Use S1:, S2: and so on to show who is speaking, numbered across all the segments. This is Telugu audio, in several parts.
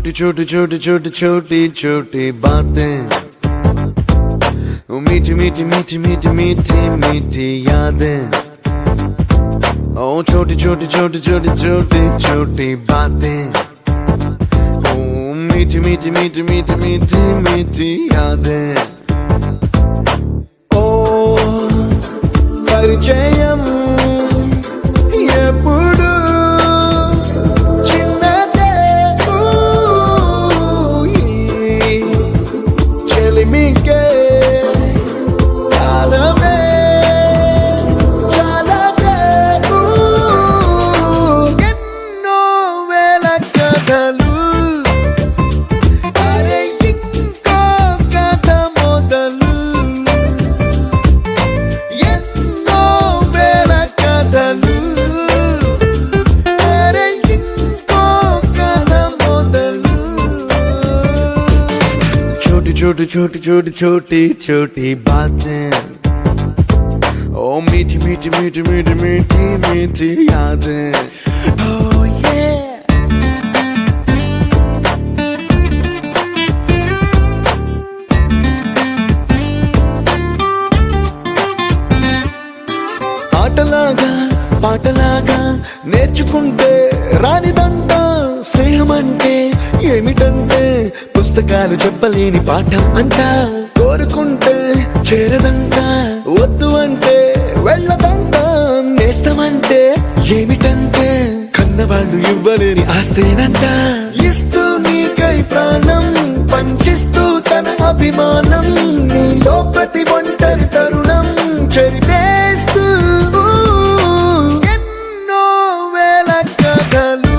S1: छोटी छोटी छोटी छोटी छोटी छोटी बातें, मीठी मीठी मीठी मीठी मीठी मीठी यादें। ओ छोटी छोटी छोटी छोटी छोटी छोटी बातें, ओ मीठी मीठी मीठी मीठी मीठी मीठी यादें। ओ परिचयम ఎప్పుడు చిన్నదే చెలిమికే కాలమే చాలదే ఎన్నో వేల కథలు అరే ఇంకో కథ మొదలు ఎన్నో వేల కథలు छोटी छोटी छोटी छोटी छोटी बातें, ओ मीठी मीठी मीठी मीठी मीठी मीठी यादें। Oh yeah। ఆటలాగా పాటలాగా నేర్చుకుంటే రానిదంట స్నేహం అంటే ఏమిటంటే పుస్తకాలు చెప్పలేని పాఠం అంట కోరుకుంటే చేరదంట వద్దు అంటే వెళ్ళదంట నేస్తమంటే ఏమిటంటే కన్నవాళ్ళు ఇవ్వలేని ఆస్తేనంట ఇస్తూ నీకై ప్రాణం పంచిస్తూ తన అభిమానం నీలో ప్రతి ఒంటరి తరుణం చెరిపేస్తూ ఎన్నో వేల కథలు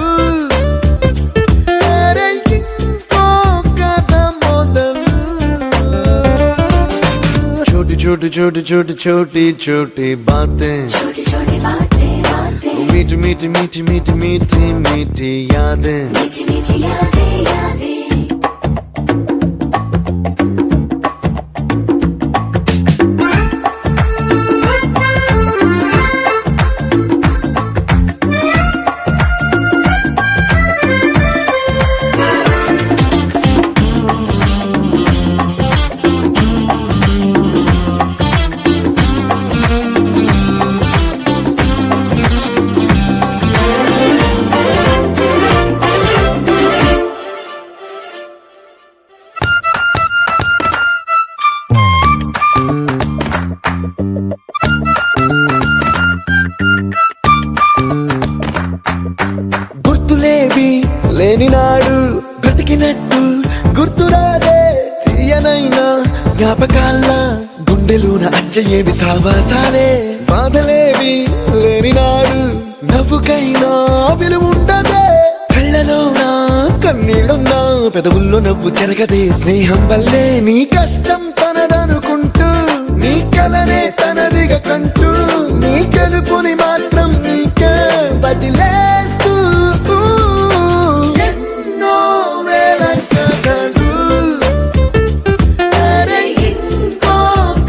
S1: छोटी छोटी छोटी छोटी छोटी बातें,
S2: छोटी छोटी बातें बातें,
S1: मीठी मीठी मीठी मीठी मीठी मीठी यादें,
S2: मीठी मीठी यादें यादें। గుర్తులేవి లేని నాడు బ్రతికినట్టు గుర్తురాదే తీయనైనా జ్ఞాపకాల గుండెలోన అచ్చయేవి సావాసాలే బాధలేవి లేని నాడు నవ్వుకైనా విలువుండదే కళ్ళలోన కన్నీళ్ళున్నా పెదవుల్లో నవ్వు చెరగదే స్నేహం వల్లే నీ కష్టం తనదనుకుంటూ నీ కలనే తనదిగా కంటూ నీ గెలుపుని మాత్రం నీకే బదిలేస్తూ ఎన్నో వేల కథలు అరే ఇంకో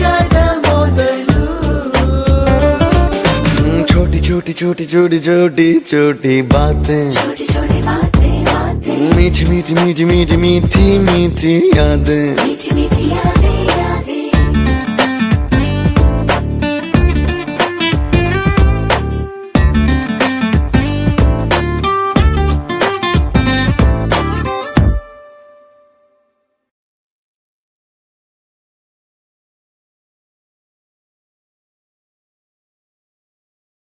S2: కథ మొదలు छोटी छोटी छोटी छोटी छोटी छोटी बातें, छोटी छोटी बातें बातें,
S1: मीठी मीठी मीठी मीठी मीठी मीठी यादें,
S2: मीठी मीठी यादें।